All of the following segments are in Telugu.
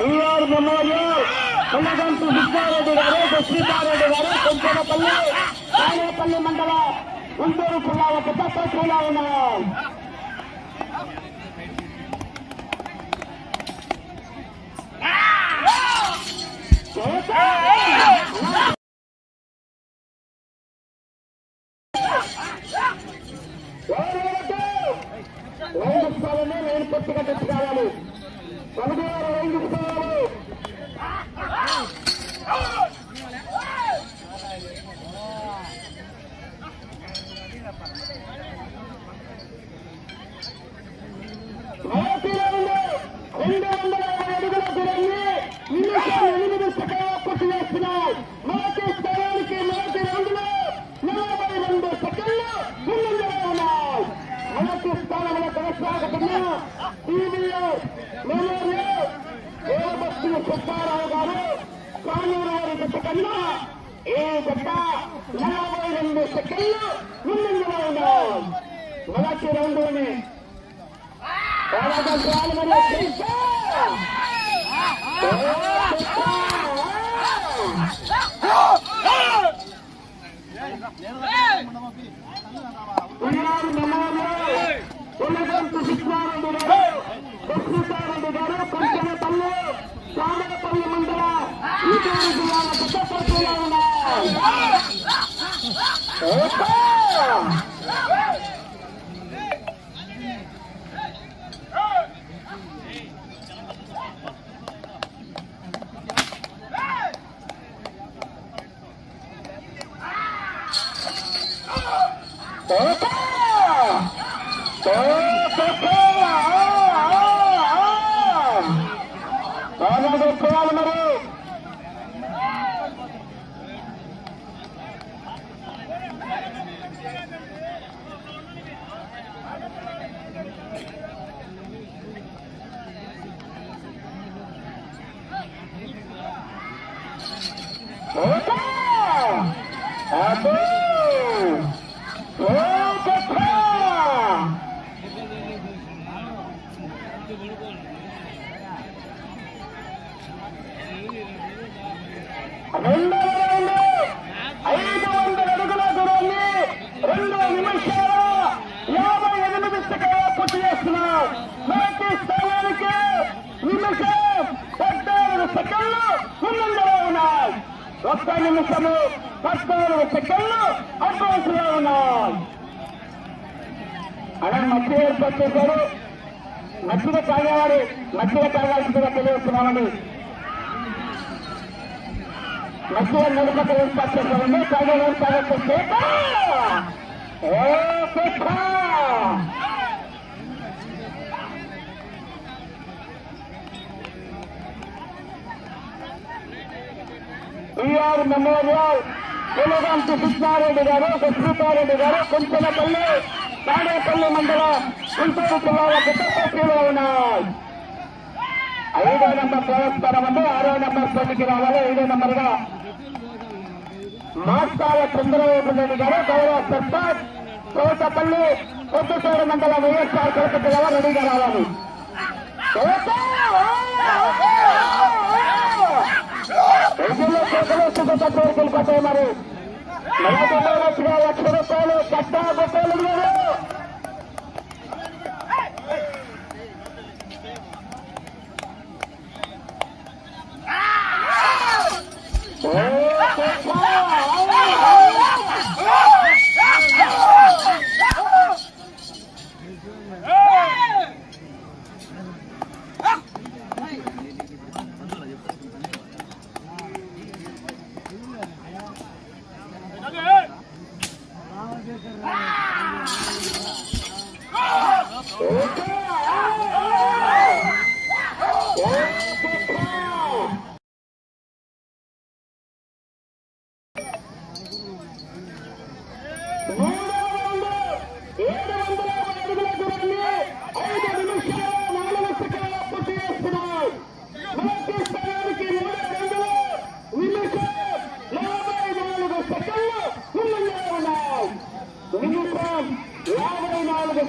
ఈఆర్ మెమోరియల్ కొల్లగంటు విద్యారెడ్డి గారు, దశరథారెడ్డి గారు, కొంచెనపల్లి తానేపల్లి మండలం గుంటూరు జిల్లా ఒక తక్కువలో ఉన్నాయి. లైన్ ఇస్తారని నేను కొద్దిగా తెచ్చుకోవాలి. పలుగురు లైన్ ఇస్తున్నారు. పూర్తి చేస్తున్నాయి. మొదటి స్థానానికి మొదటి రౌండ్లో 42 సెకండ్లు ముందంజలో ఉన్నాయి. మొదటి స్థానంలో కొనసాగుతున్న టీవీఆర్ మెమోరియల్ దేవభక్తులు సుబ్బారావు గారు కానూరు వారి జట్టు కన్నా ఈ జట్ట 42 సెకండ్లు ముందంజలో ఉన్నాయి. మొదటి రౌండ్లోనే కృష్ణారెడ్డి గారు కొంచెనపల్లి తామరపల్లి మండలం గుంటూరు జిల్లాల పుట్టపర్తిలో ఉన్నాయి. మరి ఒక్క నిమిషము 14 సెకండ్లు అడ్వాన్స్ లో ఉన్నాయి. అలా మధ్య ఏర్పాటు చేశారు. మధ్యలో తాగేవారు మధ్యలో తాగాల్సిందిగా తెలియజేస్తున్నామండి. మధ్యలో నలుపక్క ఏర్పాటు చేశారండి. తాగేవారు తాగొచ్చే ఈఆర్ మెమోరియల్ కొల్లగంటు కృష్ణారెడ్డి గారు, దశరథారెడ్డి గారు, కొంచెనపల్లి తాడేపల్లి మండలం గుంటూరు జిల్లాల పుట్టపర్తిలో ఉన్నాయి. 5వ నెంబర్ ప్రవేశిస్తామండి. 6వ నెంబర్ పోటీకి రావాలి. 5వ నెంబర్గా మాస్టాల చంద్రబాబు రెడ్డి గారు, గౌరవ సర్పంచ్ తోటపల్లి కొత్తూరు మండలం వైఎస్ఆర్ కడప జిల్లా రెడీగా రావాలి. కోరుకుంటాయి. మరి 1,00,000 రూపాయలు కట్టా గొప్పలు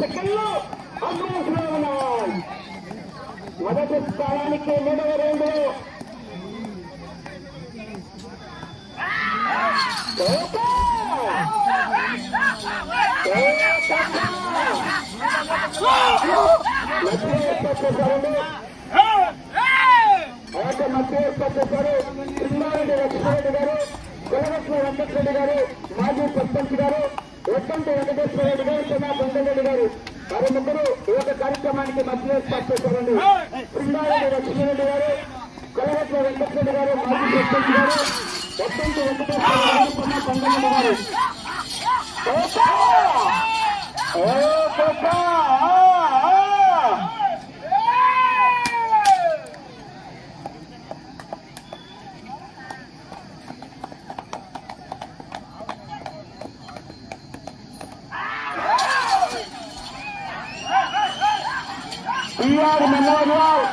సెకండ్లు అడ్వాన్స్ లో ఉన్నాయి. మొదటి స్థానానికి 3వ రౌండ్లో మధ్య ఏర్పడ్డారు సింగారెడ్డి లక్ష్మారెడ్డి గారు, కొలగట్ల వెంకటరెడ్డి గారు, మాజీ సర్పంచ్ గారు, ఎట్టంటి వెంకటేశ్వర రెడ్డి గారు, చెన్నా బొండరెడ్డి గారు వారి ముగ్గురు ఈ యొక్క కార్యక్రమానికి మధ్య ఏర్పాటు చేశారండి. సింగారెడ్డి లక్ష్మారెడ్డి గారు, కొలగట్ల వెంకటరెడ్డి గారు, మాజీ సర్పంచ్ గారు, ఎట్టంటి వెంకటేశ్వర గారు, చెన్నా బొండరెడ్డి గారు. టీఆర్ మెమోరియల్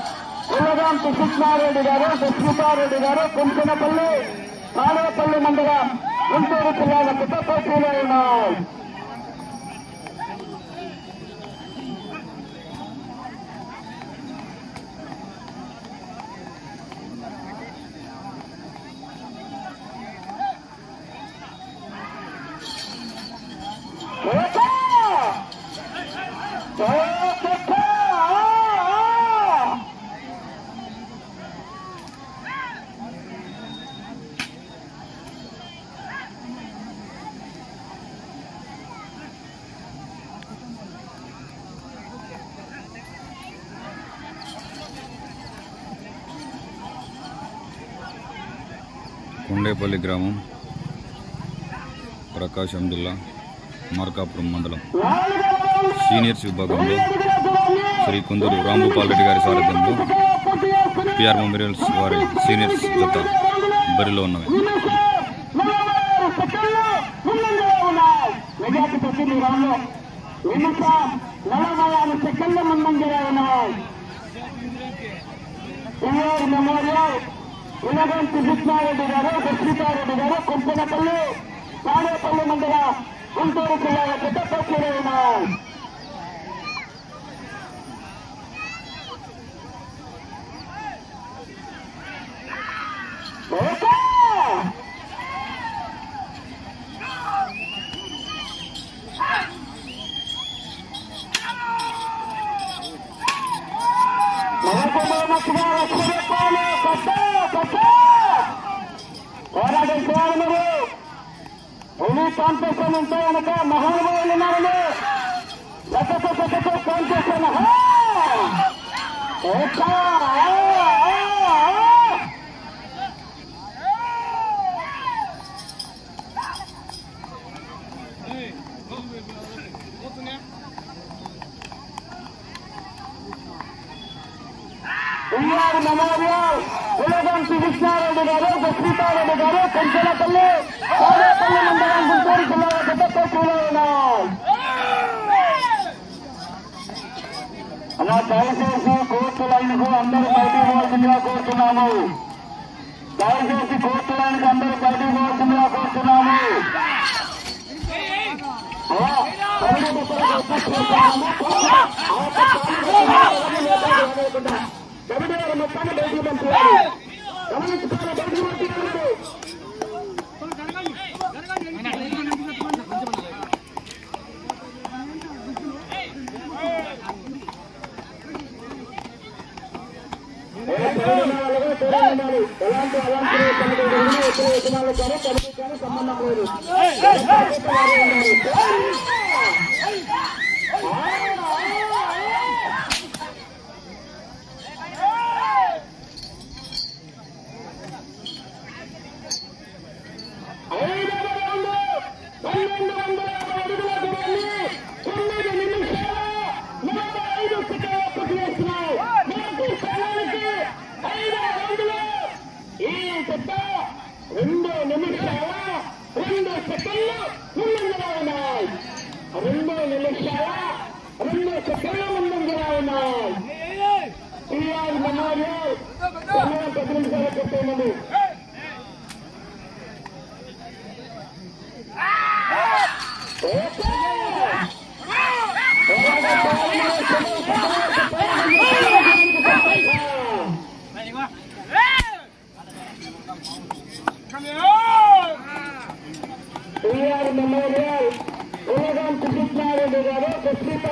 కులగాం కృష్ణారెడ్డి గారు, సుస్మితారెడ్డి గారు, కుంచనపల్లి తాడేపల్లి మండలం గుంటూరు జిల్లాల కొత్త పోటీలో ఉన్నాయి. కొండేపల్లి గ్రామం, ప్రకాశం జిల్లా, మార్కాపురం మండలం సీనియర్స్ విభాగంలో శ్రీ కుందూరు రాంభూపాల్ రెడ్డి గారి సారథ్యంలో టీఆర్ మెమోరియల్స్ వారి సీనియర్స్ జత బరిలో ఉన్నవి. కులగం కృష్ణారెడ్డి గారు, సుస్మితారెడ్డి గారు, కుంచనపల్లి తాడేపల్లి మండలం గుంటూరు జిల్లాల కొత్త పోటీలో ఉన్నాయి. పోరాటం చేయాలి. మీరు ఎన్ని కాంపిటీషన్ ఉంటే కనుక మహానుభావులు ఉన్నారని కాంపిటీషన్ టీఆర్ మెమోరియల్ కులగం కృష్ణారెడ్డి గారు, సుస్మితారెడ్డి గారు, కుంచనపల్లి తాడేపల్లి మండలం గుంటూరు జిల్లా పెద్ద పోటీలో ఉన్నాయి. అలా దయచేసి కోర్టు లైన్కు అందరూ బయటికి పోవాల్సిందిగా కోరుతున్నాము. దయచేసి కోర్టు లైన్కి అందరూ బయటికి పోవాల్సిందిగా కోరుతున్నాము. కమిటీవారు మొత్తాన్ని బయటికి పంపించారు. గమనించుకోవాలి, బయటికి పంపించారు. ఎలాంటి కానీ సంబంధం లేదు.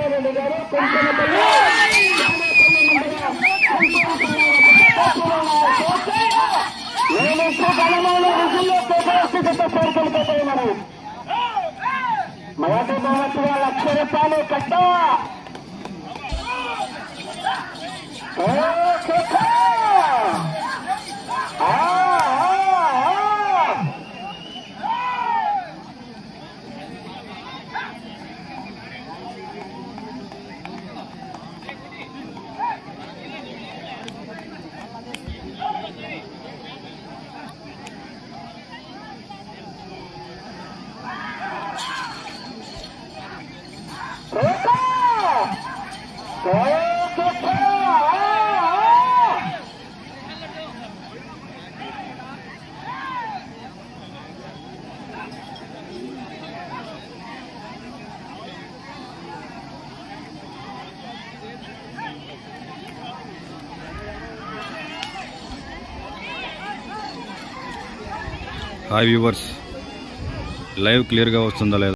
కృష్ణారెడ్డి గారు కొంచెంపల్లి కోరుకుంటున్నాను. మొదటి బహుమతిగా 1,00,000 రూపాయలు కట్ట. హాయ్ వ్యూవర్స్, లైవ్ క్లియర్గా వస్తుందా లేదా?